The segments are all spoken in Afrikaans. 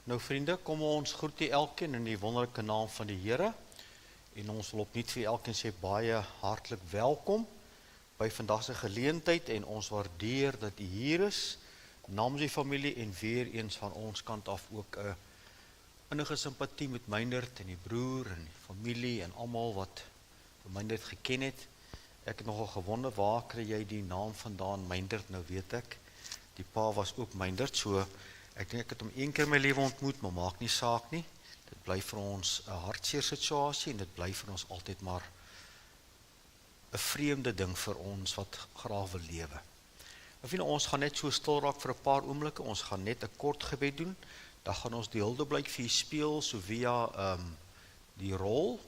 Nou vriende, kom ons groet die elkeen in die wonderlike naam van die Here. En ons wil opnuut vir elkeen sê baie hartlik welkom by vandag se geleentheid en ons waardeer dat u hier is namens die familie en weer eens van ons kant af ook 'n innige simpatie met Meindert en die broer en die familie en almal wat Meindert geken het. Ek het nogal gewonder waar kry jy die naam vandaan, Meindert, nou weet ek. Die pa was ook Meindert, so ek dink ek het hom een keer in my lewe ontmoet, maar maak nie saak nie. Dit bly vir ons 'n hartseer situasie en dit bly vir ons altyd maar 'n vreemde ding vir ons wat graag wil lewe. Ons gaan net so stil raak vir 'n paar oomblikke. Ons gaan net 'n kort gebed doen. Dan gaan ons die Huldeblyk vir u speel so via die rol.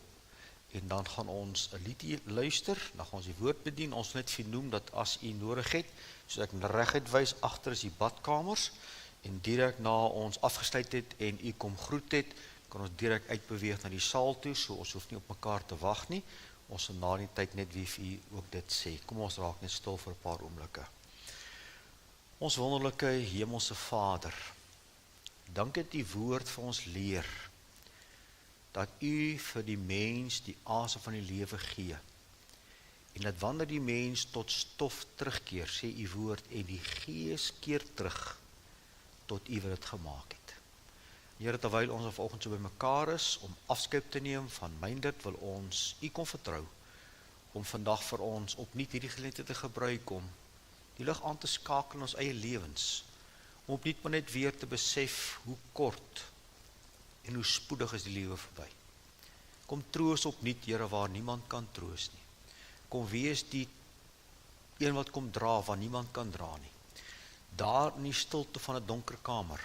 En dan gaan ons 'n liedjie luister. Dan gaan ons die woord bedien. Ons net vir noem dat as u nodig het, so ek reguit wys, agter is die badkamers. En direk na ons afgesluit het en u kom groet het, kan ons direk uitbeweeg na die saal toe, so ons hoef nie op mekaar te wag nie. Ons sal na die tyd net wie vir u ook dit sê. Kom ons raak net stil vir 'n paar oomblikke. Ons wonderlike hemelse Vader, dankie dat u woord vir ons leer, dat u vir die mens die asem van die lewe gee, en dat wanneer die mens tot stof terugkeer, sê u woord, en die gees keer terug, tot u wat het gemaak het. Here, terwyl ons vanoggend so by mekaar is, om afskeid te neem van Meindert, wil ons u kom vertrou, om vandag vir ons opnuut hierdie geleentheid te gebruik, om die lig aan te skakel in ons eie lewens, om opnuut maar net weer te besef, hoe kort, en hoe spoedig is die lewe verby. Kom troos opnuut, Here, waar niemand kan troos nie. Kom wees die een wat kom dra, waar niemand kan dra nie. Daar in die stilte van 'n donker kamer,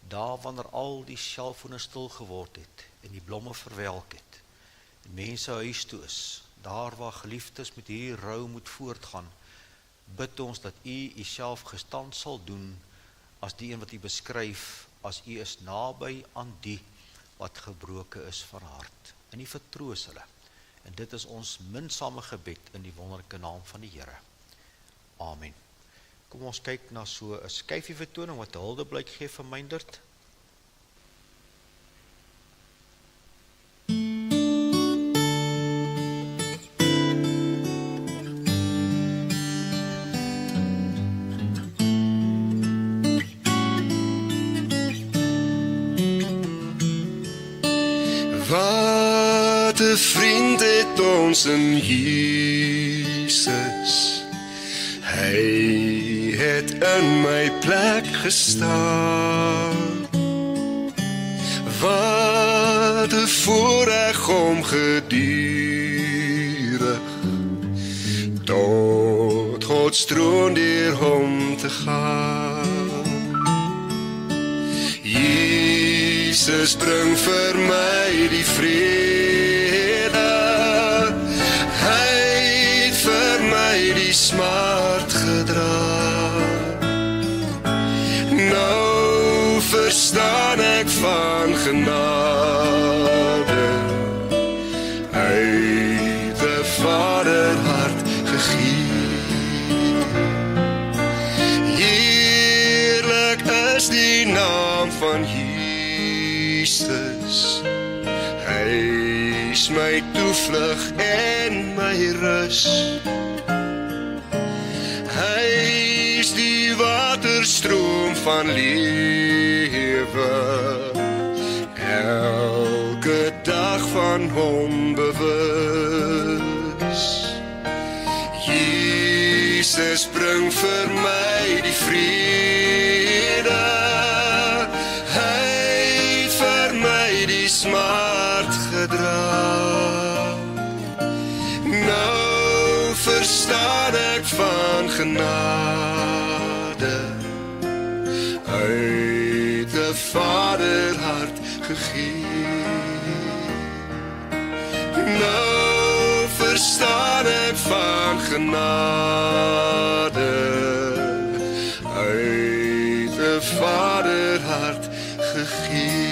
daar wanneer al die selfone stil geword het, en die blomme verwelk het, en mense huis toe is, daar waar geliefdes met hierdie rou moet voortgaan, bid ons dat u uself gestand sal doen, as die een wat u beskryf, as u is naby aan die, wat gebroken is van hart, en u vertroos hulle, en dit is ons minsame gebed, in die wonderlike naam van die Here. Amen. Kom ons kyk na so 'n skyfie vertoning wat 'n Huldeblyk gee vir Meindert. Wat 'n vriend het ons in Jesus. Hy het in my plek gestaan. Wat 'n voorreg om gedurig tot God troon deur hom te gaan. Jesus bring vir my die vrede. Hy het vir my die smart gedra. Nou verstaan ek van genade, uit 'n vaderhart gegee. Heerlik is die naam van Jesus. Hy is my toevlug en my rus. Hy is die waterstroom van lewe, elke dag van hom bewus. Jesus bring vir my die vrede. Hy het vir my die smart gedra. Nou verstaan ek van genade, uit 'n vaderhart gegee. Nou verstaan ek van genade, uit 'n vaderhart gegee.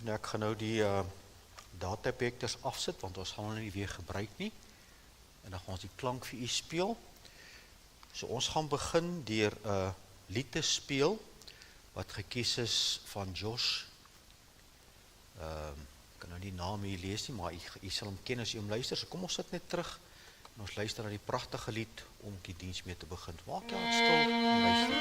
En ek gaan nou die data projektors afsit, want ons gaan hulle nie weer gebruik nie. En dan gaan ons die klank vir u speel. So ons gaan begin deur 'n lied te speel wat gekies is van Josh. Ek kan nou die naam hier lees nie, maar u sal hom ken as u hom luister. So kom ons sit net terug en ons luister na die pragtige lied om die diens mee te begin. Maak jou hart stil en luister.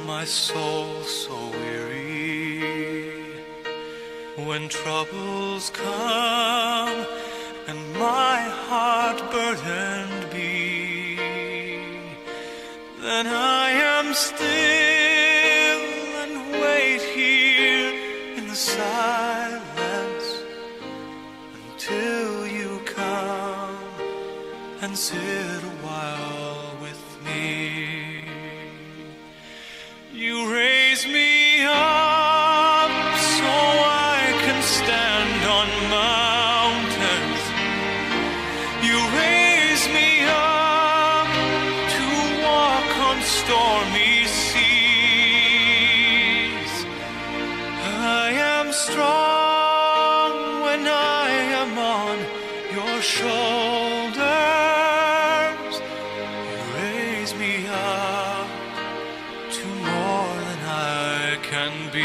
My soul so weary, when troubles come and my heart burdened be, then I am still and wait here in the silence until you come and sit a while with me. You raise me up so I can stand on mountains. You raise me up to walk on stormy seas. I am strong when I am on your shoulders. You raise me up to more than I can be.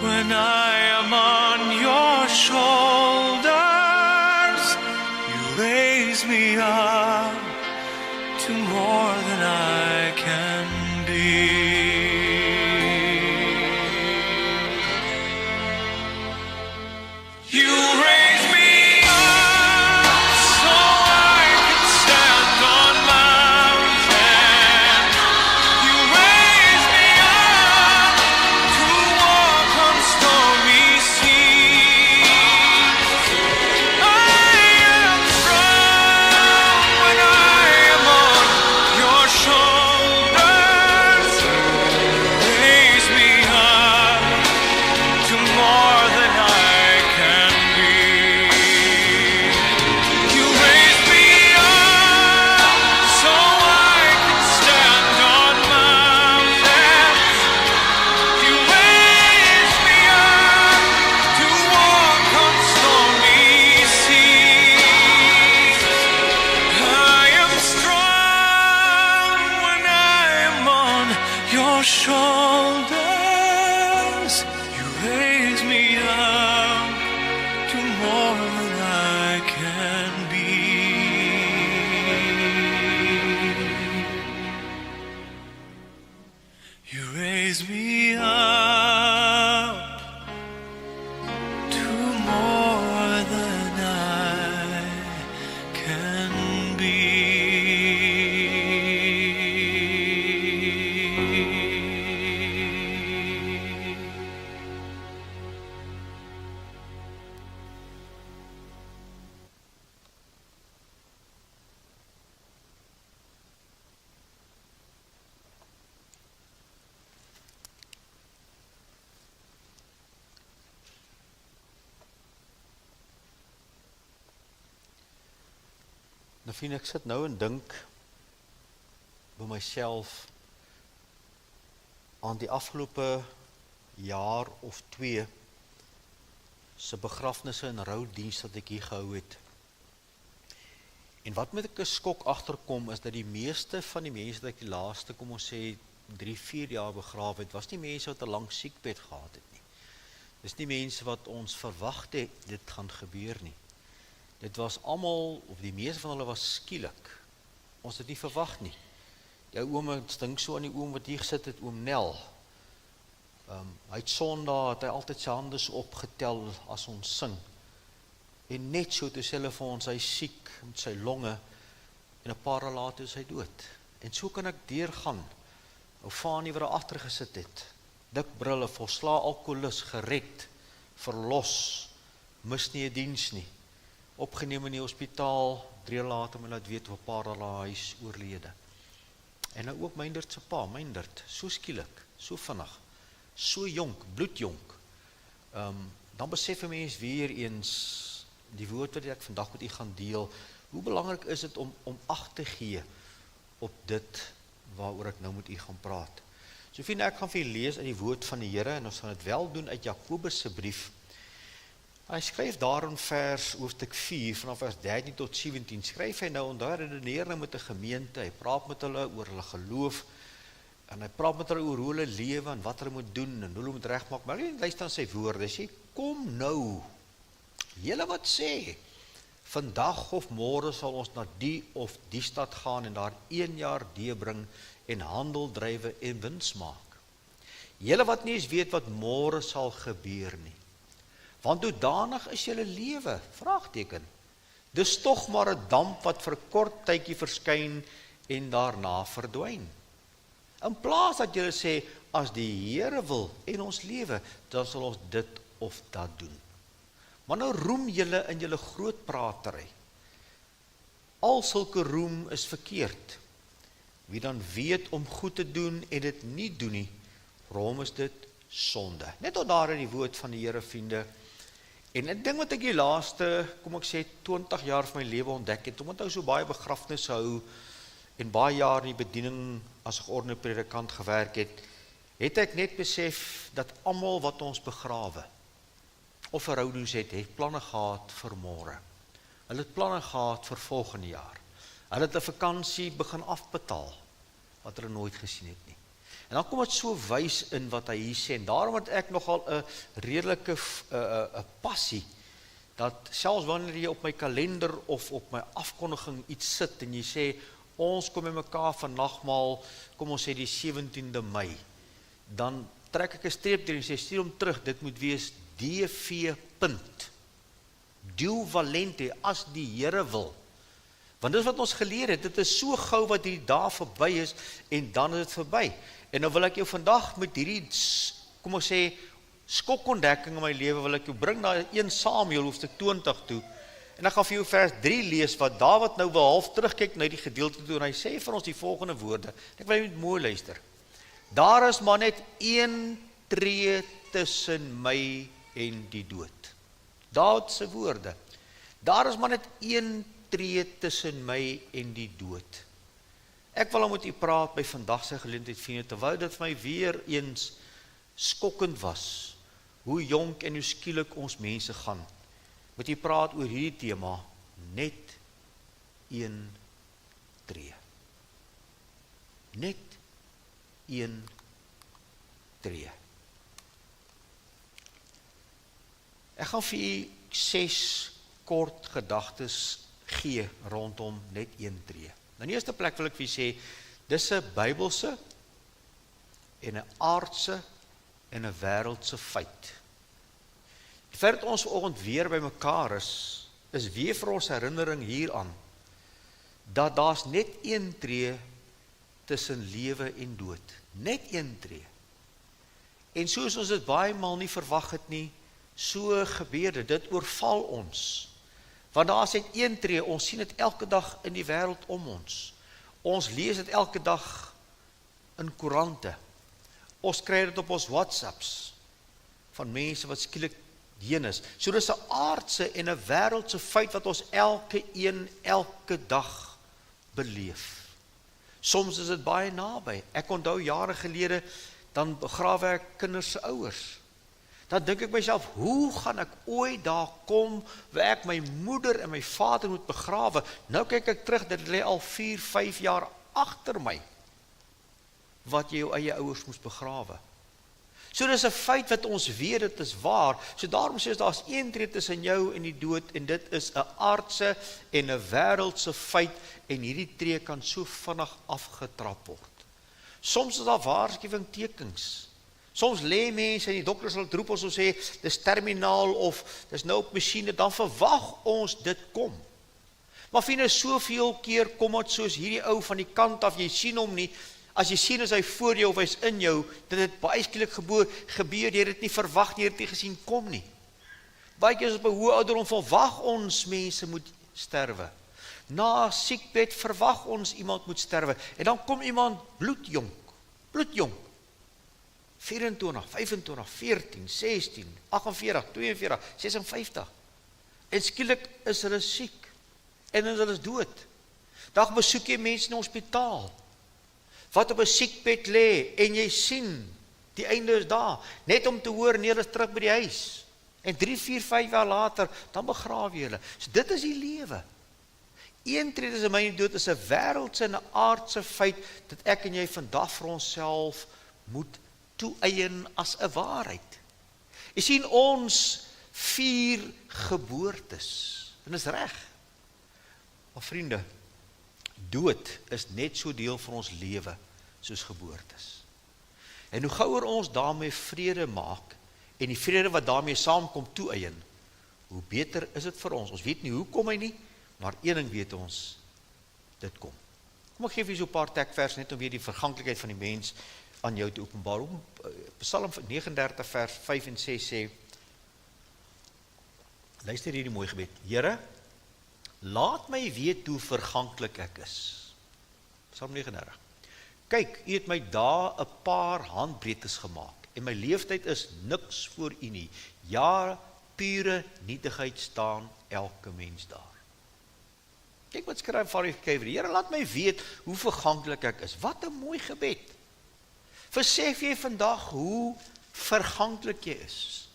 When I am on your shoulders, you raise me up to more than I can be. You raise me up so I can stand on mountains. You raise me up to walk on stormy seas. I am strong when I am on your shoulders. Raise me up to more than I can be. You raise me up so I can stand on mountains. You raise me up to walk on stormy seas. I am strong when I am on your shoulders. You raise me up to more than I can be. You raise me up to more than I can be. Nou vriend, ek sit nou en dink by myself aan die afgelope jaar of 2 se begrafnisse en roudiens wat ek hier gehou het. En wat met ek 'n skok agterkom is dat die meeste van die mense wat ek die laaste, kom ons sê 3-4 jaar begrawe het, was nie mense wat 'n lang siekbed gehad het nie. Dis nie mense wat ons verwag het dit gaan gebeur nie. Dit was almal, of die meeste van hulle was skielik. Ons het nie verwag nie. Die ou oom, ek dink so aan die oom wat hier gesit het, oom Nel. Hy het Sondag, het hy altyd sy hande so opgetel as ons sing. En net so, toe sê hulle vir ons, hy siek met sy longe, en 'n paar dae later is hy dood. En so kan ek deurgaan. Ou Fanie wat daar agter gesit het, dik brille, volslaa alkoholus, gered, verlos, mis nie 'n diens nie. Opgeneem in die hospitaal, 3 dae later my laat weet, 'n paar dae later hy is oorlede. En nou ook Meindert se pa, Meindert, so skielik, so vinnig, so jonk, bloedjonk. Dan besef 'n mens weer eens die woord wat ek vandag met u gaan deel, hoe belangrik is dit om ag te gee op dit waaroor ek nou met u gaan praat. So vriende, ek gaan vir u lees uit die woord van die Here en ons gaan dit wel doen uit Jakobus se brief. Hy skryf daar in hoofstuk 4 vanaf vers 13 tot 17, skryf hy nou en daar redeneer nou met 'n gemeente, hy praat met hulle oor hulle geloof, en hy praat met hulle oor hoe hulle lewe en wat hulle moet doen en hoe hulle moet regmaak, maar hy luister aan sy woorde, hy sê, kom nou, julle wat sê, vandag of môre sal ons na die of die stad gaan en daar 1 jaar deurbring en handel drywe en wins maak. Julle wat nie eens weet wat môre sal gebeur nie. Want hoedanig is julle lewe? Vraagteken. Dis tog maar 'n damp wat vir 'n kort tydjie verskyn en daarna verdwyn. In plaas dat julle sê, as die Here wil en ons lewe, dan sal ons dit of dat doen. Maar nou roem julle in julle groot pratery. Al sulke roem is verkeerd. Wie dan weet om goed te doen en dit nie doen nie, vir hom is dit sonde. Net tot daar in die woord van die Here, vriende. En 'n ding wat ek die laaste, kom ek sê, 20 jaar van my lewe ontdek het, omdat ek so baie begrafnisse hou en baie jaar in die bediening as 'n geordende predikant gewerk het ek net besef dat almal wat ons begrawe of 'n roudoens het planne gehad vir môre. Hulle het planne gehad vir volgende jaar. Hulle het 'n vakansie begin afbetaal wat hulle nooit gesien het nie. En dan kom dit so wys in wat hy hier sê, en daarom het ek nogal 'n redelike passie, dat selfs wanneer jy op my kalender of op my afkondiging iets sit, en jy sê, ons kom by mekaar van nagmaal, kom ons sê die 17de Mei, dan trek ek 'n streep deur en sê, stuur hom terug, dit moet wees DV. Deo valente, as die Here wil. Want dis wat ons geleer het, dit is so gou wat hierdie dae verby is, en dan is dit verby. En nou wil ek jou vandag met hierdie, kom ons sê, skokontdekking in my lewe, wil ek jou bring na 1 Samuel hoofstuk 20 toe, en ek gaan vir jou vers 3 lees, wat Dawid nou wil half terugkyk na die gedeelte toe, en hy sê vir ons die volgende woorde, ek wil net mooi luister, daar is maar net 1 tree tussen my en die dood. Dawid se woorde, daar is maar net 1 tree tussen my en die dood. Ek wil met u praat by vandag se geleentheid, vriende, terwyl dit vir my weer eens skokkend was, hoe jonk en hoe skielik ons mense gaan. Met u praat oor hierdie tema, net 1 tree. Net 1 tree. Ek gaan vir u 6 kort gedagtes gee rondom net 1 tree. Nou in die eerste plek wil ek vir u sê, dis 'n Bybelse en 'n aardse en 'n wêreldse feit. Die feit dat ons vanoggend weer by mekaar is weer vir ons herinnering hieraan, dat daar's net 1 tree tussen lewe en dood. Net 1 tree. En soos ons dit baie maal nie verwag het nie, so gebeur dit oorval ons. Want daar is net 1 tree, ons sien dit elke dag in die wêreld om ons. Ons lees dit elke dag in koerante. Ons kry dit op ons WhatsApps van mense wat skielik Jenis. So dis 'n aardse en 'n wêreldse feit wat ons elke dag beleef. Soms is dit baie naby. Ek onthou jare gelede, dan begrawe ek kinders se ouers. Dan dink ek myself, hoe gaan ek ooit daar kom, waar ek my moeder en my vader moet begrawe? Nou kyk ek terug, dit lê al 4, 5 jaar agter my, wat jy jou eie ouers moes begrawe. So dis 'n feit wat ons weet, dit is waar. So daarom sê ons, daar's een tree tussen jou en die dood, en dit is 'n aardse en 'n wêreldse feit, en hierdie tree kan so vinnig afgetrap word. Soms is daar waarskuwingstekens. Soms lê mense en die dokters sal roep ons sê, dis terminaal of dis nou op masjiene, dan verwag ons dit kom. Maar vriende, soveel keer kom dit soos hierdie ou van die kant af, jy sien hom nie. As jy sien, is hy voor jou of hy's in jou, dit het baie skielik gebeur, jy het dit nie verwag nie, jy het dit nie gesien kom nie. Baie keer is op 'n hoë ouderdom verwag ons mense moet sterwe. Na siekbed verwag ons iemand moet sterwe, en dan kom iemand bloedjong, 24, 25, 14, 16, 48, 42, 56. En skielik is hulle siek, en hulle is dood. Dan besoek jy mense in die hospitaal, wat op 'n siekbed lê, en jy sien, die einde is daar, net om te hoor, nee, hulle is terug by die huis. En 3, 4, 5 jaar later, dan begrawe jy hulle. So dit is die lewe. Een tree tussen my en die dood is 'n wêreldse en 'n aardse feit, dat ek en jy vandag vir onsself moet toeëien as 'n waarheid. Jy sien, ons vier geboortes, en dis reg. Maar vriende, dood is net so deel van ons lewe soos geboortes. En hoe gouer ons daarmee vrede maak, en die vrede wat daarmee saamkom toeëien, hoe beter is dit vir ons. Ons weet nie hoe kom hy nie, maar een ding weet ons, dit kom. Kom ek gee vir jy so 'n paar tekvers, net om weer die verganklikheid van die mens aan jou te openbaar. Psalm 39 vers 5 en 6 sê, luister hierdie mooi gebed, Here, laat my weet hoe verganklik ek is. Psalm 39. Kyk, u het my dae 'n paar handbreedtes gemaak, en my leeftyd is niks voor u nie. Ja, pure nietigheid staan elke mens daar. Kyk wat skryf van die Here, laat my weet hoe verganklik ek is. Wat 'n mooi gebed. Besef jy vandag hoe verganklik jy is?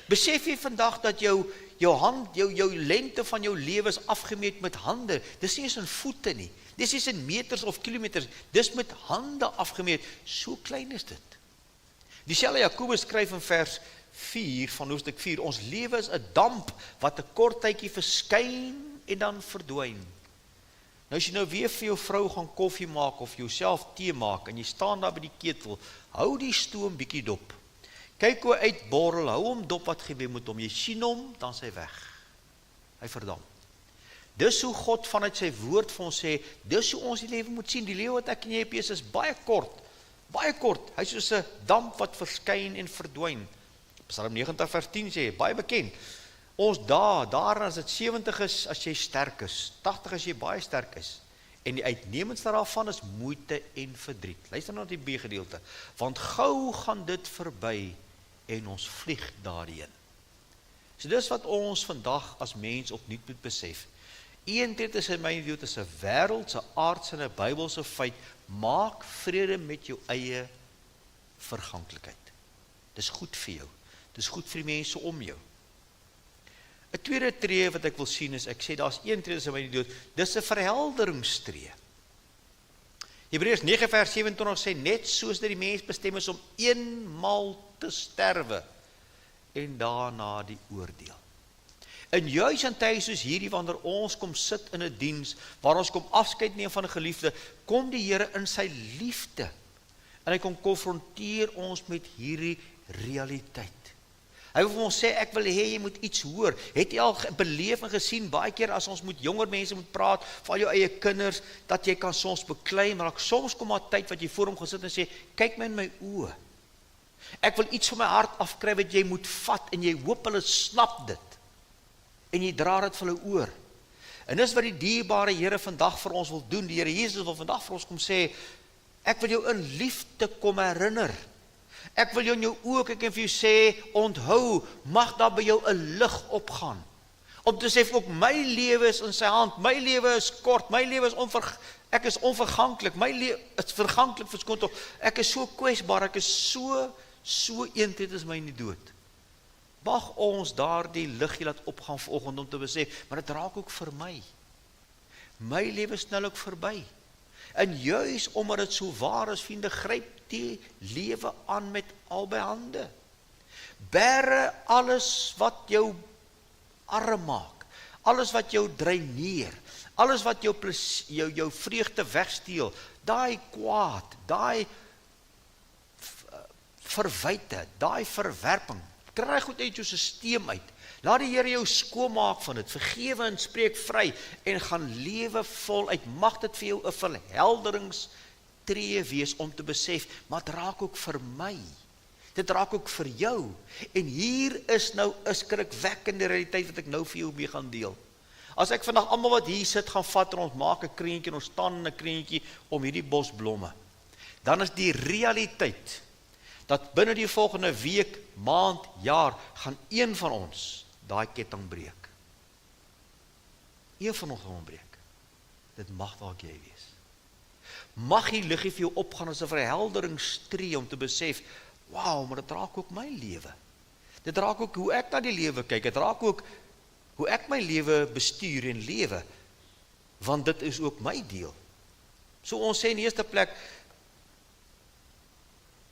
Besef jy vandag dat jou lengte van jou lewe is afgemeet met hande? Dis nie eens in voete nie. Dis nie eens in meters of kilometers. Dis met hande afgemeet. So klein is dit. Dieselfde Jakobus skryf in vers 4 van hoofstuk 4, ons lewe is 'n damp wat 'n kort tydjie verskyn en dan verdwyn. Nou as jy nou weer vir jou vrou gaan koffie maak of jouself tee maak en jy staan daar by die ketel, hou die stoom bietjie dop. Kyk hoe uitborrel, hou hom dop wat gebeur met hom. Jy sien hom, dan is hy weg. Hy verdamp. Dis hoe God vanuit sy woord vir ons sê, dis hoe ons die lewe moet sien. Die lewe wat ek en jy op is baie kort. Baie kort. Hy is soos 'n damp wat verskyn en verdwyn. Psalm 90 vers 10 sê, baie bekend. Ons daarna as dit 70 is, as jy sterk is, 80 as jy baie sterk is, en die uitnemendste daarvan is moeite en verdriet. Luister na die B-gedeelte, want gou gaan dit verby, en ons vlieg daarheen. So dis wat ons vandag as mens opnuut moet besef. Een tree tussen my en jou is 'n wêreldse, aardse en 'n Bybelse feit, maak vrede met jou eie verganklikheid. Dis goed vir jou, dis goed vir die mense om jou. 'n tweede tree wat ek wil sien is, ek sê daar's een tree tussen my en die dood, dis 'n verhelderingstree. Hebreërs 9 vers 27 sê, net soos dat die mens bestem is om eenmaal te sterwe, en daarna die oordeel. En juis in tye soos hierdie, wanneer ons kom sit in 'n diens, waar ons kom afskeid neem van 'n geliefde, kom die Here in sy liefde, en hy kom konfronteer ons met hierdie realiteit. Hy wil vir ons sê, ek wil hê jy moet iets hoor. Het jy al beleef en gesien, baie keer as ons met jonger mense moet praat, van jou eie kinders, dat jy kan soms beklei, maar soms kom maar tyd wat jy voor hom gesit en sê, kyk my in my oë. Ek wil iets van my hart afkry wat jy moet vat, en jy hoop hulle snap dit. En jy dra dit vir hulle oor. En dis wat die dierbare Here vandag vir ons wil doen. Die Here Jesus wil vandag vir ons kom sê, ek wil jou in liefde kom herinner. Ek wil jou in jou oë kyk en vir jou sê, onthou, mag daar by jou 'n lig opgaan. Om te sê, ook my lewe is in sy hand, my lewe is kort, my lewe is ek is onverganklik, my lewe is verganklik, verskoon tog, ek is so kwesbaar, ek is so eenheid is my in die dood. Mag ons daardie liggie laat opgaan vanoggend om te besef, maar dit raak ook vir my. My lewe is nou ook verby. En juis omdat dit so waar is, vriende, gryp die lewe aan met albei hande. Bære alles wat jou arm maak, alles wat jou dreineer, alles wat jou vreugde wegsteel, daai kwaad, daai verwyte, daai verwerping, kry goed uit jou sisteem uit. Laat die Here jou skoonmaak van dit, vergewe en spreek vry, en gaan lewe voluit. Mag dit vir jou 'n verhelderingstree wees om te besef, maar dit raak ook vir my. Dit raak ook vir jou. En hier is nou 'n skrikwekkende realiteit wat ek nou vir jou mee gaan deel. As ek vandag almal wat hier sit gaan vat en ons maak 'n kreentjie en ons staan in 'n kreentjie om hierdie bos blomme, dan is die realiteit dat binne die volgende week, maand, jaar, gaan een van ons daai ketting breek. Een van ons gaan breek. Dit mag dalk jy wees. Mag die liggie vir jou opgaan as 'n verhelderingstree om te besef, wauw, maar dit raak ook my lewe. Dit raak ook hoe ek na die lewe kyk, dit raak ook hoe ek my lewe bestuur en lewe, want dit is ook my deel. So ons sê in die eerste plek,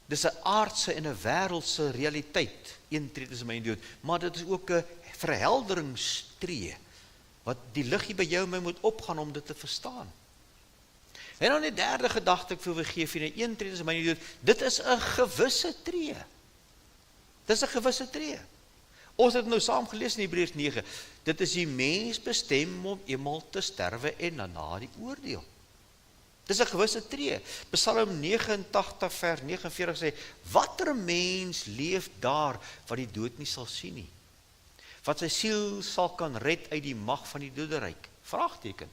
dis 'n aardse en 'n wêreldse realiteit, eentree is my dood, maar dit is ook 'n verhelderingstree, wat die liggie by jou en my moet opgaan om dit te verstaan. En dan die derde gedagte ek wil gee vir 'n eentree is my dood, dit is 'n gewisse tree. Dit is 'n gewisse tree. Ons het nou saam gelees in Hebreërs 9, dit is die mens bestem om eenmal te sterwe en daarna die oordeel. Dis 'n gewisse tree. Psalm 89 vers 49 sê, watter mens leef daar wat die dood nie sal sien nie? Wat sy siel sal kan red uit die mag van die doderyk? Vraagteken.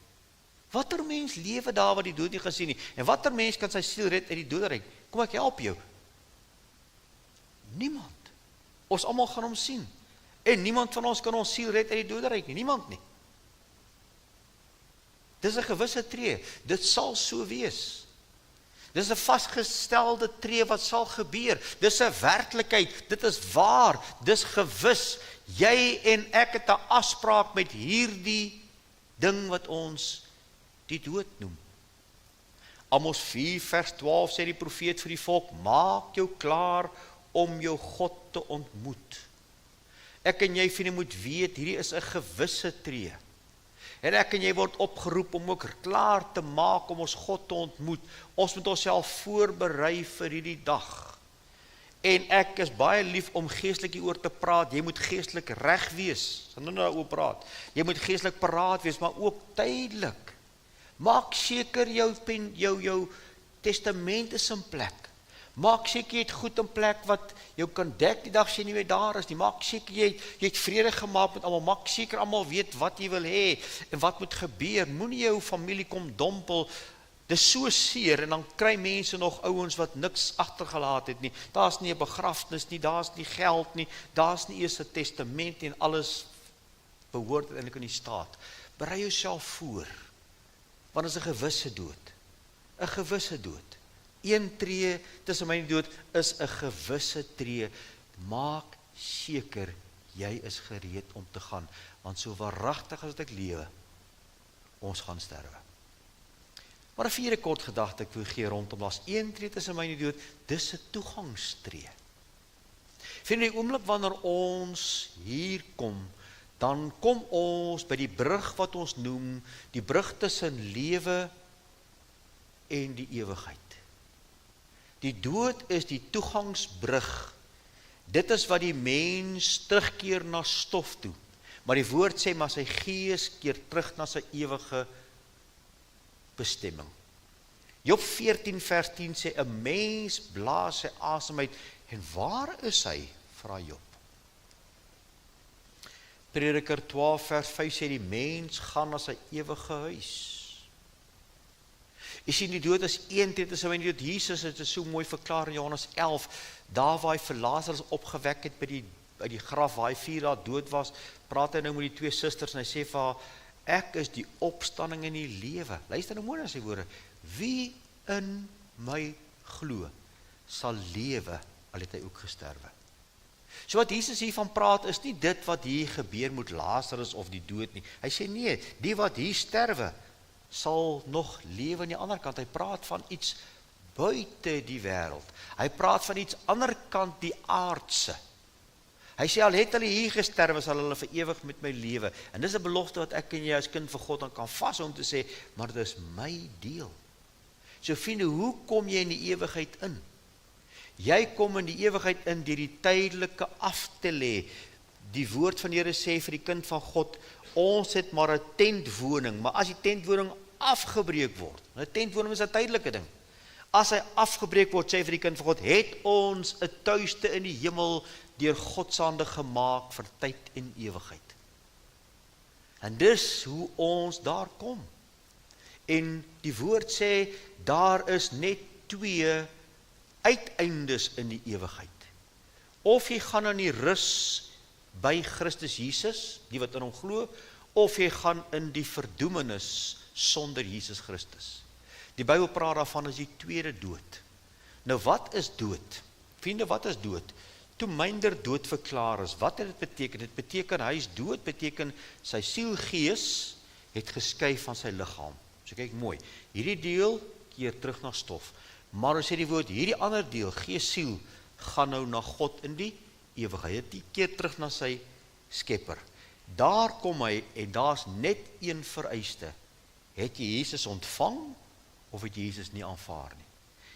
Watter mens lewe daar wat die dood nie gaan sien nie? En watter mens kan sy siel red uit die doderyk? Kom ek help jou. Niemand. Ons almal gaan hom sien. En niemand van ons kan ons siel red uit die doderyk nie. Niemand nie. Dis 'n gewisse tree, dit sal so wees. Dis 'n vasgestelde tree wat sal gebeur. Dis 'n werklikheid, dit is waar, dis gewis. Jy en ek het 'n afspraak met hierdie ding wat ons die dood noem. Amos 4 vers 12 sê die profeet vir die volk, maak jou klaar om jou God te ontmoet. Ek en jy vriende moet weet, hierdie is 'n gewisse tree. En ek en jy word opgeroep om ook klaar te maak om ons God te ontmoet. Ons moet onsself voorberei vir hierdie dag. En ek is baie lief om geestelik hieroor te praat. Jy moet geestelik reg wees. Ons gaan nou daaroor praat. Jy moet geestelik paraat wees, maar ook tydelik. Maak seker jou testament is in plek. Maak seker jy het goed in plek wat jou kan dek die dag as jy nie meer daar is nie. Maak seker jy het vrede gemaak met almal. Maak seker almal weet wat jy wil hê en wat moet gebeur. Moenie jou familie kom dompel. Dis so seer en dan kry mense nog ouens wat niks agtergelaat het nie. Daar's nie 'n begrafnis nie, daar's nie geld nie, daar's nie eers 'n testament nie en alles behoort eintlik aan die staat. Berei jouself voor. Want dit is 'n gewisse dood. 'n Gewisse dood. Een tree tussen my en die dood is 'n gewisse tree. Maak seker jy is gereed om te gaan, want so waaragtig as ek lewe, ons gaan sterwe. Maar 'n vierde kort gedagte ek wil gee rondom daar's een tree tussen my en die dood, dis 'n toegangstree. Vind die oomblik wanneer ons hier kom, dan kom ons by die brug wat ons noem, die brug tussen lewe en die ewigheid. Die dood is die toegangsbrug. Dit is wat die mens terugkeer na stof toe. Maar die woord sê, maar sy gees keer terug na sy ewige bestemming. Job 14 vers 10 sê, 'n mens blaas sy asem uit, en waar is hy? Vra Job. Prediker 12 vers 5 sê, die mens gaan na sy ewige huis. Jy sien die dood is een tree tussen my en die dood. Jesus het dit so mooi verklaar in Johannes 11, daar waar hy vir Lazarus opgewek het by die graf waar hy 4 dae dood was, praat hy nou met die 2 susters en hy sê vir haar, ek is die opstanding en die lewe. Luister nou mooi na sy woorde. Wie in my glo, sal lewe, al het hy ook gesterwe. So wat Jesus hiervan praat, is nie dit wat hier gebeur met Lazarus of die dood nie. Hy sê nee, die wat hier sterwe, sal nog lewe aan die ander kant. Hy praat van iets buite die wêreld. Hy praat van iets ander kant die aardse. Hy sê al het hulle hier gesterwe, sal hulle vir ewig met my lewe. En dis 'n belofte wat ek en jy as kind van God dan kan vashou om te sê, maar dit is my deel. So vriende, hoe kom jy in die ewigheid in? Jy kom in die ewigheid in deur die tydelike af te lê. Die woord van die Here sê vir die kind van God, ons het maar 'n tentwoning, maar as die tentwoning afgebreek word, 'n tentwoning is 'n tydelike ding. As hy afgebreek word, sê vir die kind van God, het ons 'n tuiste in die hemel deur God se hande gemaak vir tyd en ewigheid. En dis hoe ons daar kom. En die woord sê, daar is net 2 uiteindes in die ewigheid. Of jy gaan in die rus by Christus Jesus, die wat in hom glo, of jy gaan in die verdoemenis sonder Jesus Christus. Die Bybel praat daarvan as die tweede dood. Nou wat is dood? Vriende, wat is dood? Toe minder dood verklaar is, wat het dit beteken? Dit beteken, hy is dood, beteken sy siel gees het geskei van sy liggaam. So kyk mooi, hierdie deel keer terug na stof. Maar as jy die woord, hierdie ander deel, gees, siel, gaan nou na God in die ewigheid. Die keer terug na sy skepper. Daar kom hy en daar's net een vereiste. Het jy Jesus ontvang of het jy Jesus nie aanvaar nie?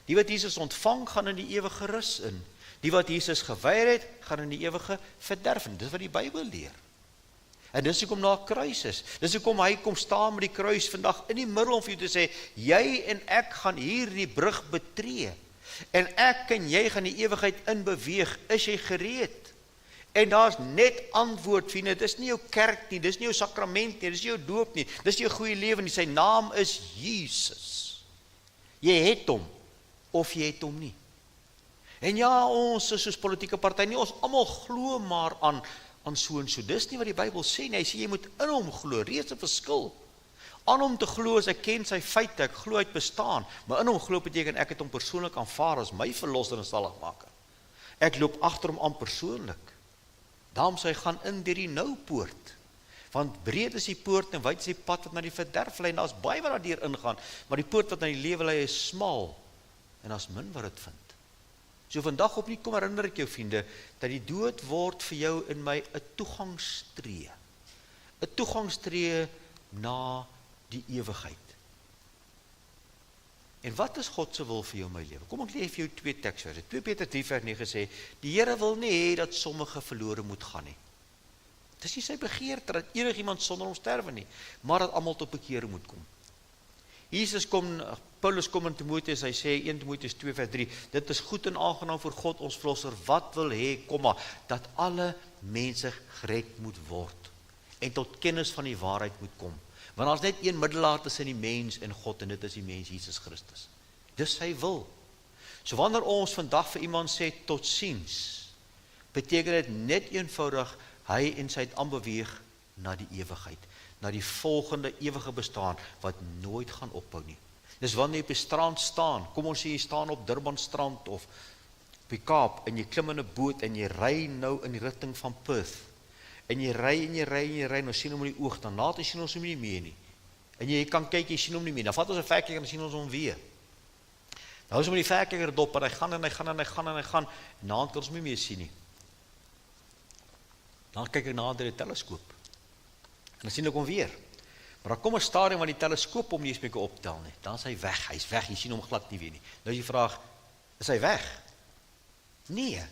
Die wat Jesus ontvang, gaan in die ewige rus in. Die wat Jesus geweier het, gaan in die ewige verderf in. Dis wat die Bybel leer. En dis hoekom na kruis is. Dis hoekom hy kom staan met die kruis vandag in die middel om vir jou te sê, jy en ek gaan hier die brug betree. En ek en jy gaan die ewigheid in beweeg. Is jy gereed? En daar's net antwoord, vriende. Dis nie jou kerk nie, dis nie jou sakrament nie, dis nie jou doop nie, dis nie jou goeie lewe nie. Sy naam is Jesus. Jy het hom of jy het hom nie. En ja, ons is soos politieke party nie, ons almal glo maar aan so en so. Dis nie wat die Bybel sê nie. Hy sê jy moet in hom glo. Reeds 'n verskil. Aan hom te glo is ek ken sy feite, ek glo uit bestaan, maar in hom glo beteken ek het hom persoonlik aanvaar as my verlosser en saligmaker. Ek loop agter hom aan persoonlik. Daarom sê hy gaan in deur die nou poort. Want breed is die poort en wyd is die pad wat na die verderf lei. En daar's baie wat daardeur ingaan, maar die poort wat na die lewe lei is smal en daar's min wat dit vind. So vandag opnuut kom herinner ek jou vriende, dat die dood word vir jou en my 'n toegangstree. 'n Toegangstree na die ewigheid. En wat is God se wil vir jou en my lewe? Kom ek lees vir jou 2 teksverse. 2 Petrus 3 vers 9 sê, die Here wil nie hê dat sommige verlore moet gaan nie. Dis nie sy begeerte dat enigiemand sonder hom sterwe nie, maar dat almal tot bekering moet kom. Paulus kom in Timoteus, hy sê 1 Timoteus 2 vers 3, dit is goed en aangenaam vir God ons verlosser, wat wil hê, dat alle mense gered moet word en tot kennis van die waarheid moet kom. Want daar's net een middelaar tussen die mens en God en dit is die mens Jesus Christus. Dis sy wil. So wanneer ons vandag vir iemand sê totsiens, beteken dit net eenvoudig hy en sy het aanbeweeg na die ewigheid, na die volgende ewige bestaan wat nooit gaan ophou nie. Dis wanneer jy op die strand staan, kom ons sê jy staan op Durban strand of op die Kaap en jy klim in 'n boot en jy ry nou in die rigting van Perth. En jy ry, nou sien hom in die oog, dan later sien ons hom nie meer nie. En jy kan kyk, jy sien hom nie meer. Dan vat ons 'n verkyker en dan sien ons hom weer. Nou is hom in die verkyker dop en hy gaan en naand kan ons hom nie meer sien nie. Dan kyk ek na deur die teleskoop. En dan sien ek hom weer. Maar dan kom 'n stadium waar die teleskoop hom nie eens meer kan optel nie. Dan is hy weg, jy sien hom glad nie weer nie. Nou is die vraag, is hy weg? Nee.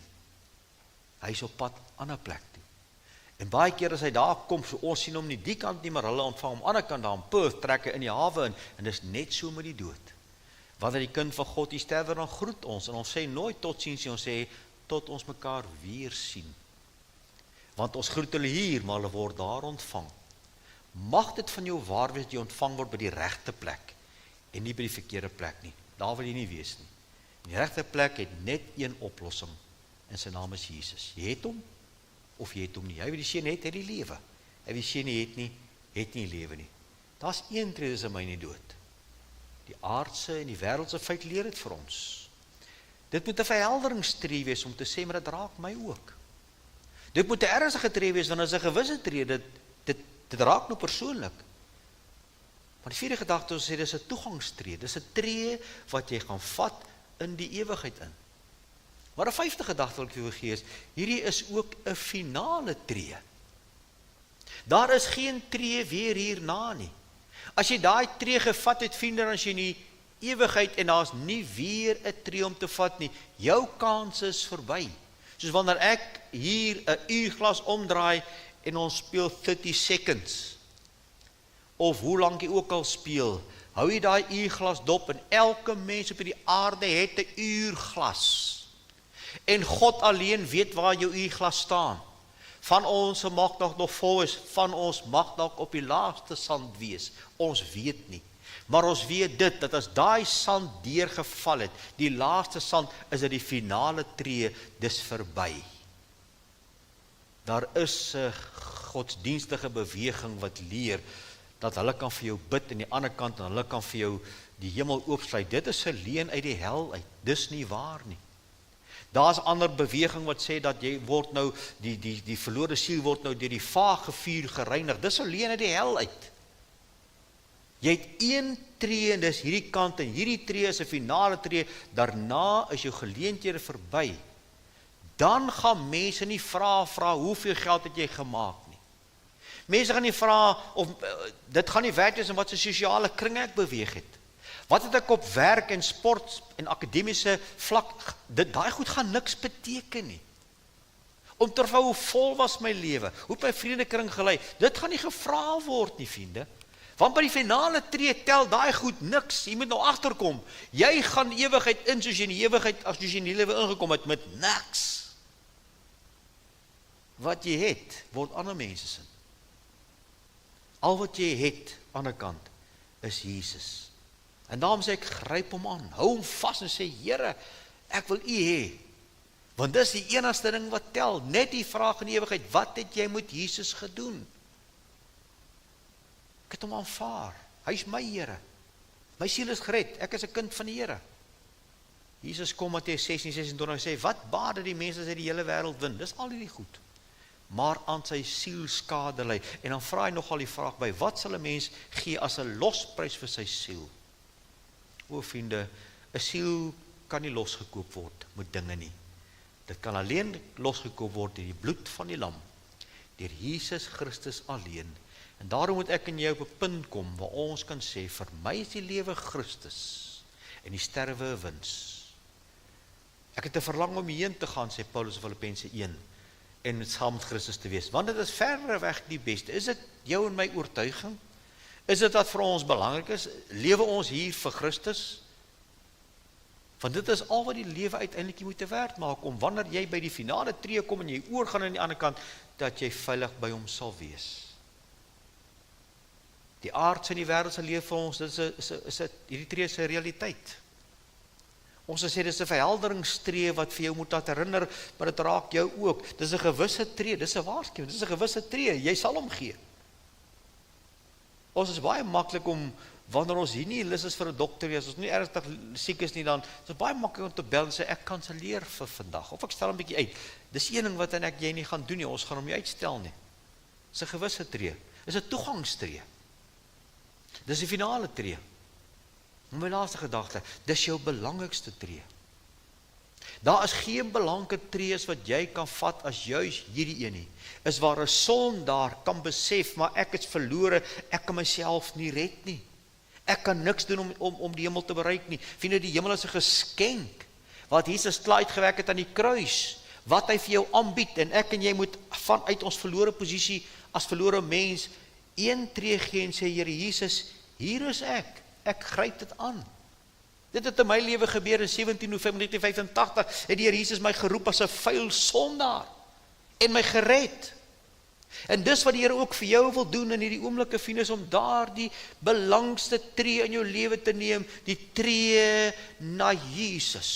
Hy is op pad aan 'n plek toe. En baie keer as hy daar kom, so ons sien hom nie die kant nie, maar hulle ontvang hom aan die ander kant daar in Perth, trek hy in die hawe in, en dis net so met die dood. Wanneer die kind van God hier sterwe, dan groet ons, en ons sê nooit totsiens nie, ons sê tot ons mekaar weer sien. Want ons groet hulle hier, maar hulle word daar ontvang. Mag dit van jou waar wees dat jy ontvang word by die regte plek, en nie by die verkeerde plek nie. Daar wil jy nie wees nie. Die regte plek het net een oplossing, en sy naam is Jesus. Jy het hom, of jy het hom nie. Hy wie die seun het die lewe. Hy wie die seun nie het nie lewe nie. Daar's een tree tussen my en die dood. Die aardse en die wêreldse feit leer dit vir ons. Dit moet 'n verhelderingstree wees om te sê, maar dit raak my ook. Dit moet 'n ernstige tree wees, want as 'n gewisse tree, dit raak nou persoonlik. Maar die vierde gedagte, ons sê, dis 'n toegangstree, dis 'n tree wat jy gaan vat in die ewigheid in. Maar 'n vyfde gedagte wil ek vir jou gee is, hierdie is ook 'n finale tree. Daar is geen tree weer hierna nie. As jy daai tree gevat het, vriende, dan is jy in die ewigheid en daar's nie weer 'n tree om te vat nie. Jou kans is verby. Soos wanneer ek hier 'n uurglas omdraai en ons speel 30 seconds. Of hoe lank jy ook al speel, hou jy daai uurglas dop en elke mens op die aarde het 'n uurglas. En God alleen weet waar jou uurglas staan. Van ons mag nog vol is, van ons mag dalk op die laagste sand wees. Ons weet nie. Maar ons weet dit, dat as daai sand deurgeval het, die laaste sand, is dit die finale tree, dis verby. Daar is 'n godsdienstige beweging wat leer, dat hulle kan vir jou bid aan die ander kant, en hulle kan vir jou die hemel oopsluit. Dit is 'n leuen uit die hel uit, dis nie waar nie. Daar's 'n ander beweging wat sê dat jy word nou, die verlore siel word nou deur die vaage vuur gereinig. Dis 'n leuen uit die hel uit. Jy het een tree en dis hierdie kant en hierdie tree is 'n finale tree. Daarna is jou geleenthede verby. Dan gaan mense nie vra hoeveel geld het jy gemaak nie. Mense gaan nie vra of dit gaan nie werk wees in wat se sosiale kring ek beweeg het. Wat het ek op werk en sport en akademiese vlak, daai goed gaan niks beteken nie. Om te vra hoe vol was my lewe, hoe het my vriendekring gelei, dit gaan nie gevra word nie, vriende. Want by die finale tree tel daai goed niks. Jy moet nou agterkom. Jy gaan ewigheid in soos jy in die ewigheid as jy in die lewe ingekom het met niks. Wat jy het, word ander mense sin. Al wat jy het aan die kant is Jesus. En daarom sê ek, gryp hom aan, hou hom vas en sê, Here, ek wil U hê. Want dis die enigste ding wat tel. Net die vraag in die ewigheid, wat het jy met Jesus gedoen? Ek het hom aanvaar. Hy is my Here. My siel is gered. Ek is 'n kind van die Here. Jesus kom Matteus 16:26 sê, wat baat dit die mense as hy die hele wêreld win? Dis al hierdie goed. Maar aan sy siel skade ly. En dan vra hy nogal die vraag by, wat sal 'n mens gee as 'n losprys vir sy siel? O vriende, 'n siel kan nie losgekoop word met dinge nie. Dit kan alleen losgekoop word deur die bloed van die lam, deur Jesus Christus alleen. En daarom moet ek en jy op 'n punt kom waar ons kan sê, vir my is die lewe Christus en die sterwe 'n wins. Ek het 'n verlang om heen te gaan, sê Paulus in Filippense 1, en saam met Christus te wees, want dit is verre weg die beste. Is dit jou en my oortuiging? Is dit wat vir ons belangrik is? Lewe ons hier vir Christus? Want dit is al wat die lewe uiteindelik jy moet te werd maak, om wanneer jy by die finale tree kom en jy oorgaan aan die ander kant, dat jy veilig by hom sal wees. Die aardse en die wêreldse leef vir ons, hierdie tree is 'n realiteit. Ons sê dis 'n verhelderingstree wat vir jou moet laat herinner, maar dit raak jou ook. Dis 'n gewisse tree, dis 'n waarskuwing, dis 'n gewisse tree, jy sal hom gee. Ons is baie maklik om, wanneer ons hier nie lus is vir 'n dokter, as ons nie ernstig siek is nie, dan is dit baie maklik om te bel en sê, ek kanselleer vir vandag, of ek stel 'n bietjie uit. Dis een ding wat jy nie gaan doen nie, ons gaan hom nie uitstel nie. Dis 'n gewisse tree, dis 'n toegangstree. Dis die finale tree. En my laaste gedagte, dis jou belangrikste tree. Daar is geen belangrike trees wat jy kan vat as juis hierdie een nie. Is waar 'n sondaar kan besef, maar ek is verlore, ek kan myself nie red nie. Ek kan niks doen om die hemel te bereik nie. Vriende, die hemel is 'n geskenk wat Jesus klaar uitgewerk het aan die kruis, wat hy vir jou aanbied, en ek en jy moet vanuit ons verlore posisie as verlore mens een tree gee en sê, Here Jesus, hier is ek gryp dit aan. Dit het in my lewe gebeur in 17 November 1985, het die Here Jesus my geroep as 'n vuil sondaar en my gered. En dis wat die Here ook vir jou wil doen in hierdie oomblikke, vriende, is om daardie belangste tree in jou lewe te neem, die tree na Jesus,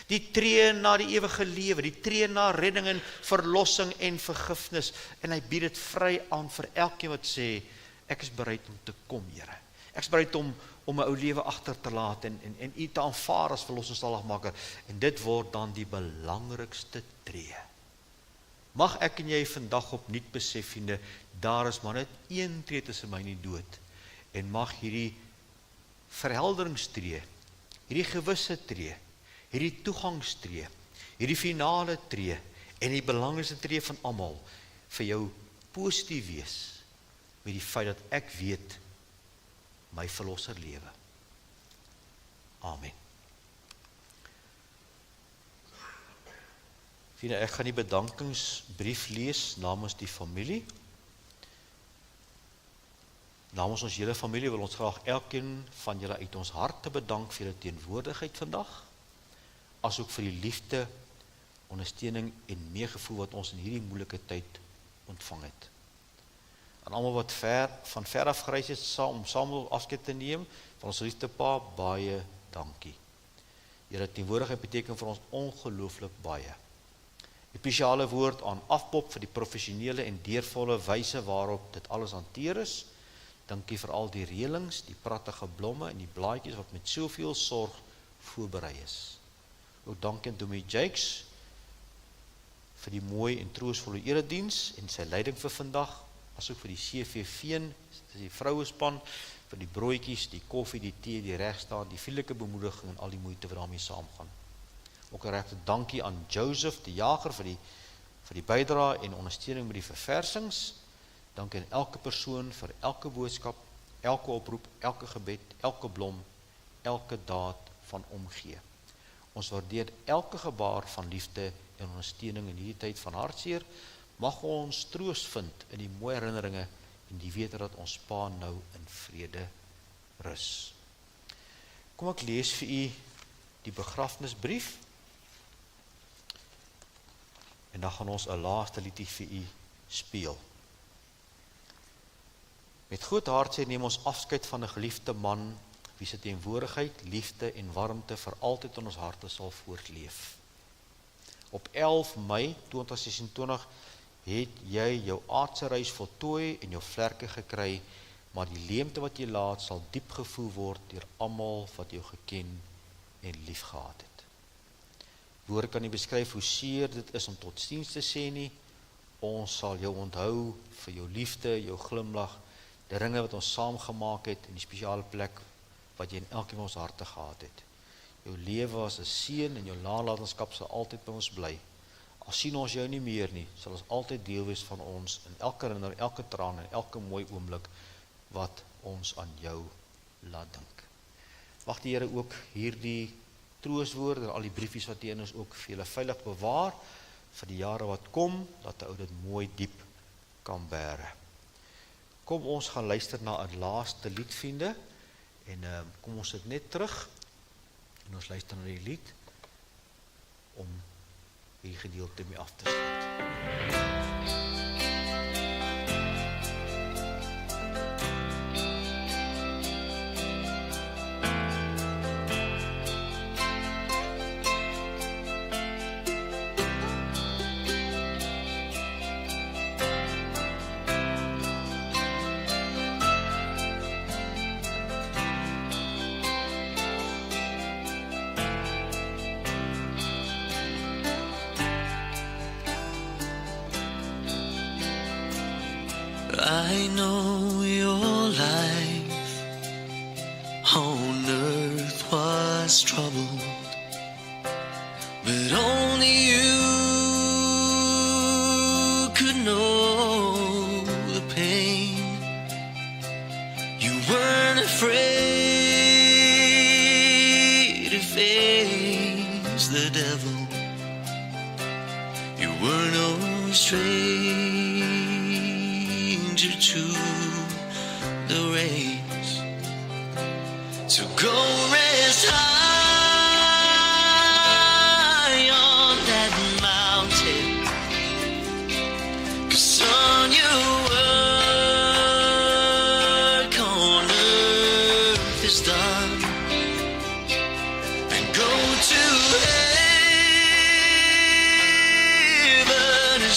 die tree na die ewige lewe, die tree na redding en verlossing en vergifnis, en hy bied dit vry aan vir elkeen wat sê, ek is bereid om te kom, Here. Ek is bereid om my ou lewe agter te laat en U te aanvaar as verlosser en saligmaker, en dit word dan die belangrikste tree. Mag ek en jy vandag opnuut besef, vriende, daar is maar net een tree tussen my en die dood, en mag hierdie verhelderingstree, hierdie gewisse tree, hierdie toegangstree, hierdie finale tree, en die belangrikste tree van almal, vir jou positief wees, met die feit dat ek weet, my verlosser lewe. Amen. Vriende, ek gaan die bedankingsbrief lees namens die familie. Namens ons hele familie wil ons graag elkeen van julle uit ons harte bedank vir julle teenwoordigheid vandag, asook vir die liefde, ondersteuning en meegevoel wat ons in hierdie moeilike tyd ontvang het. En almal wat van ver af gereis het om saam afskeid te neem van ons liefde pa, baie dankie. Julle teenwoordigheid beteken vir ons ongelooflik baie. 'n Spesiale woord aan Afpop vir die professionele en deurvolle wyse waarop dit alles hanteer is. Dankie vir al die reëlings, die pragtige blomme en die blaadjies wat met soveel sorg voorberei is. Ook dankie aan Dominee Jakes vir die mooi en troostvolle erediens en sy leiding vir vandag, asook vir die CVV, die vrouespan, vir die broodjies, die koffie, die thee, die regstaan, die vriendelike bemoediging en al die moeite wat daarmee saamgaan. Ook 'n regte dankie aan Joseph, die jager, vir die bydrae en ondersteuning met die verversings. Dankie aan elke persoon vir elke boodskap, elke oproep, elke gebed, elke blom, elke daad van omgee. Ons waardeer elke gebaar van liefde en ondersteuning in hierdie tyd van hartseer. Mag ons troos vind in die mooi herinneringe en die wete dat ons pa nou in vrede rus. Kom ek lees vir u die begrafnisbrief en dan gaan ons 'n laaste liedjie vir u speel. Met groot hartseer neem ons afskeid van 'n geliefde man wie se teenwoordigheid, liefde en warmte vir altyd in ons harte sal voortleef. Op 11 Mei 2026 het jy jou aardse reis voltooi en jou vlerke gekry, maar die leemte wat jy laat sal diep gevoel word deur almal wat jou geken en liefgehad het. Woorde kan nie beskryf hoe seer dit is om totsiens te sê nie. Ons sal jou onthou vir jou liefde, jou glimlag, die ringe wat ons saam gemaak het en die spesiale plek wat jy in elkeen van ons harte gehad het. Jou lewe was 'n seën en jou nalatenskap sal altyd by ons bly. Al sien ons jou nie meer nie, sal ons altyd deel wees van ons in elke herinnering, elke traan en elke mooi oomblik wat ons aan jou laat dink. Mag die Here ook hierdie troostwoorde en al die briefies wat hierin is ook vir julle veilig bewaar vir die jare wat kom, dat ou dit mooi diep kan bære. Kom ons gaan luister na 'n laaste lied, vriende, en kom ons sit net terug en ons luister na die lied om hierdie gedeelte mee af te sluit. I know your life on earth was troubled, but only you could know the pain. You weren't afraid to face the devil. You were no stranger to the race. So go rest high on that mountain, 'cause son,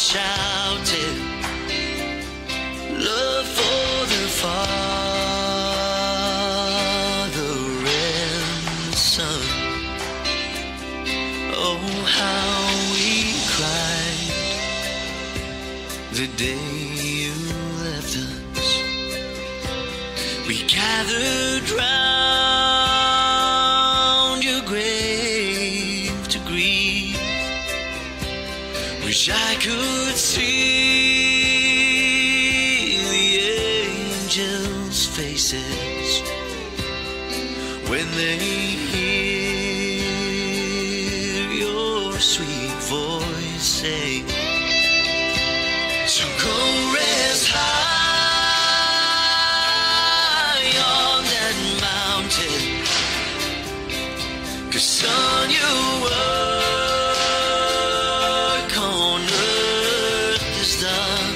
shouted love for the Father and Son. Oh, how we cried the day you left us. We gathered round your grave to grieve. Wish I could see the angels' faces when they hear your sweet voice say, so go rest high on that mountain, 'cause son, you work on earth is done,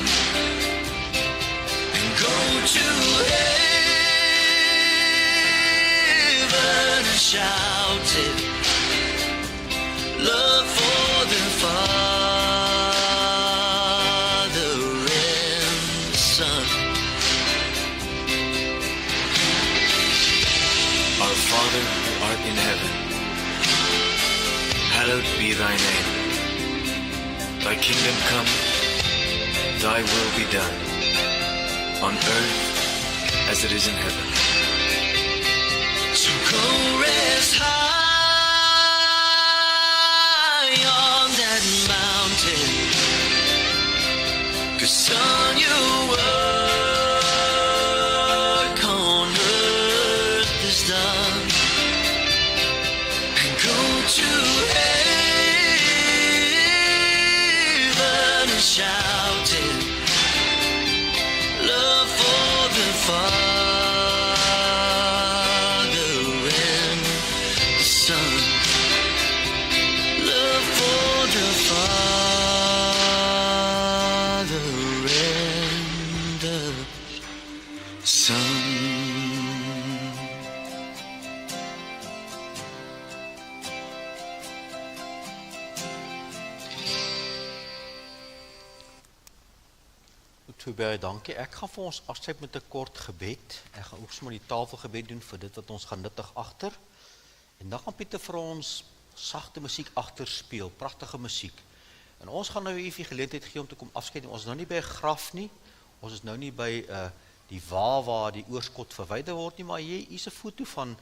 and go to heaven and shout it, love for the Father and the Son. Our Father who art in heaven, hallowed be thy name. Thy kingdom come, thy will be done, on earth as it is in heaven. So go rest high on that mountain, 'cause son, you work on earth is done, and go to heaven and shout it, love for the Father and the Son, love for the Father and the Son. Goed, baie dankie. Ek gaan vir ons afsluit met 'n kort gebed. Ek gaan ook sommer die tafelgebed doen vir dit wat ons gaan nuttig agter. En dan gaan Pieter vir ons sagte musiek agter speel, pragtige musiek. En ons gaan nou effe geleentheid gee om te kom afskeid. Ons is nou nie by 'n graf nie. Ons is nou nie by die waar die oorskot verwyder word nie, maar hier is 'n foto van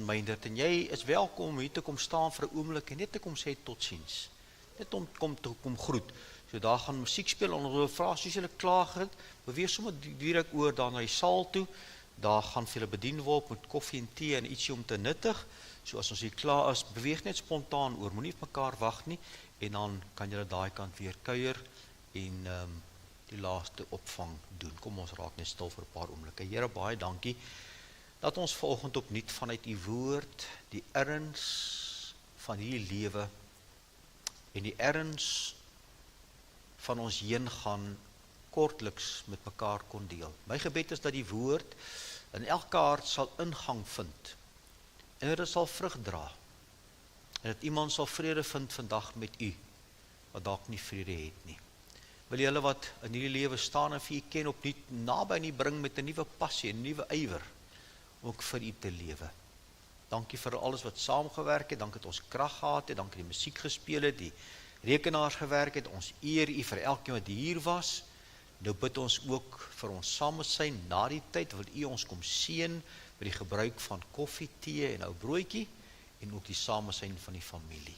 Meindert en jy is welkom om hier te kom staan vir 'n oomblik en net te kom sê totsiens. Net om kom groet. So daar gaan musiek speel en ons wil vra soos julle klaar het, beweeg sommer direk oor daar na die saal toe. Daar gaan vir julle bedien word met koffie en tee en ietsie om te nuttig. So as ons hier klaar is, beweeg net spontaan oor, moenie op mekaar wag nie en dan kan julle daai kant weer kuier en die laaste opvang doen. Kom ons raak net stil vir 'n paar oomblikke. Here, baie dankie dat ons vanoggend opnuut vanuit u woord die erns van hierdie lewe en die erns van ons heen gaan kortliks met mekaar kon deel. My gebed is dat die woord in elke hart sal ingang vind en dat dit sal vrug dra en dat iemand sal vrede vind vandag met u wat dalk nie vrede het nie. Wil julle wat in hierdie lewe staan en vir u ken opnuut naby aan u bring met 'n nuwe passie en 'n nuwe ywer ook vir u te lewe. Dankie vir alles wat saamgewerk het, dankie dat ons krag gehad het, dankie die musiek gespeel het, die rekenaars gewerk het, ons eer u vir elkeen wat hier was. Nou bid ons ook vir ons samesyn na die tyd, wil u ons kom seën met die gebruik van koffie, tee en ou broodjie en ook die samesyn van die familie.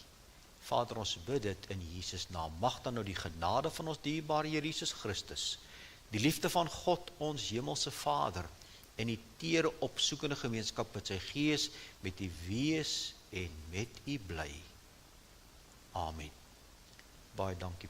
Vader, ons bid dit in Jesus naam. Mag dan nou die genade van ons dierbare Here Jesus Christus, die liefde van God, ons hemelse Vader, en die tere opsoekende gemeenskap met sy Gees, met u wees en met u bly. Amen. Baie dankie.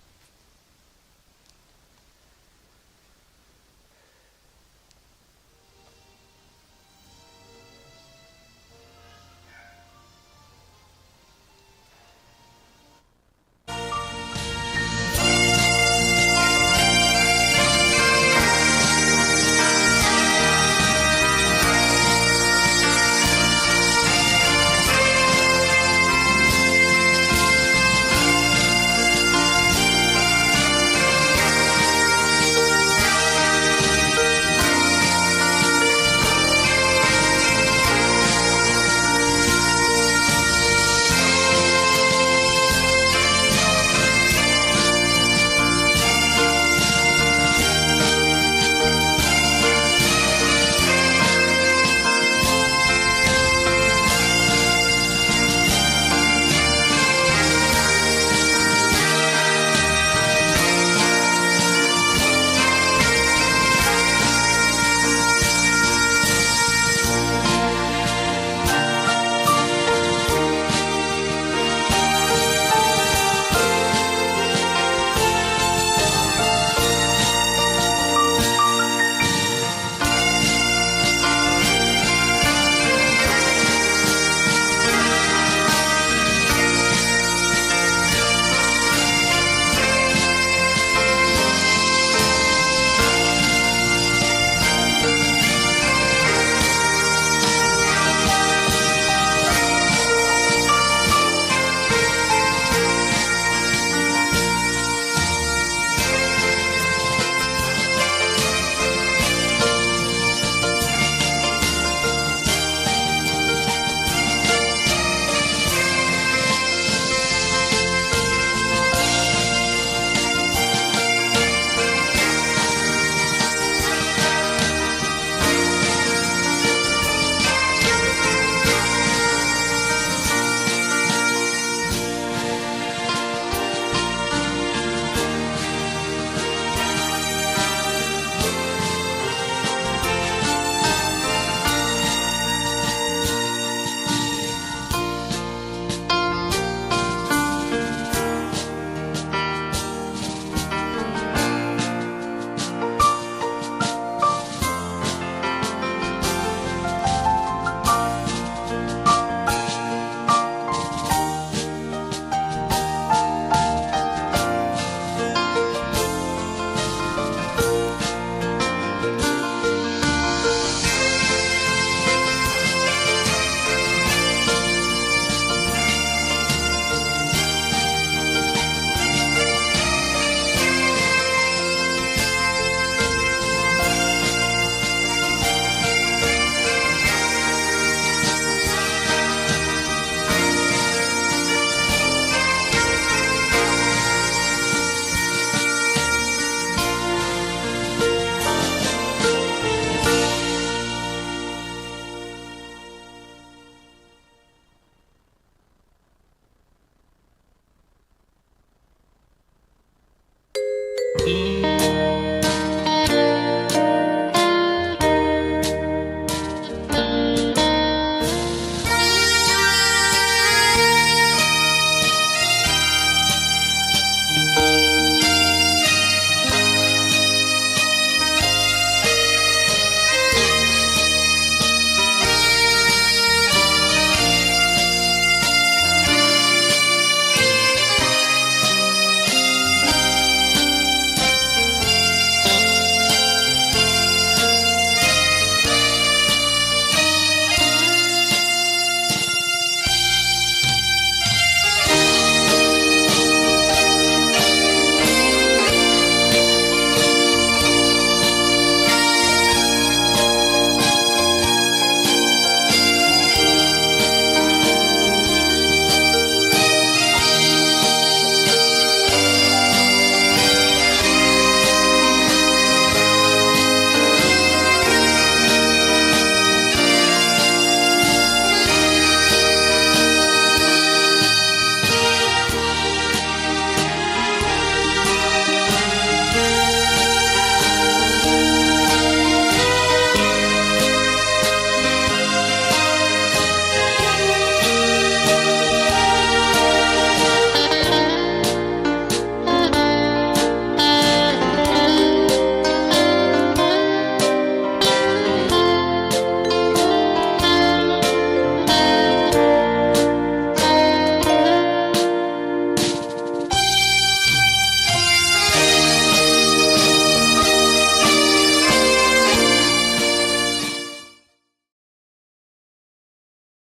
Mm.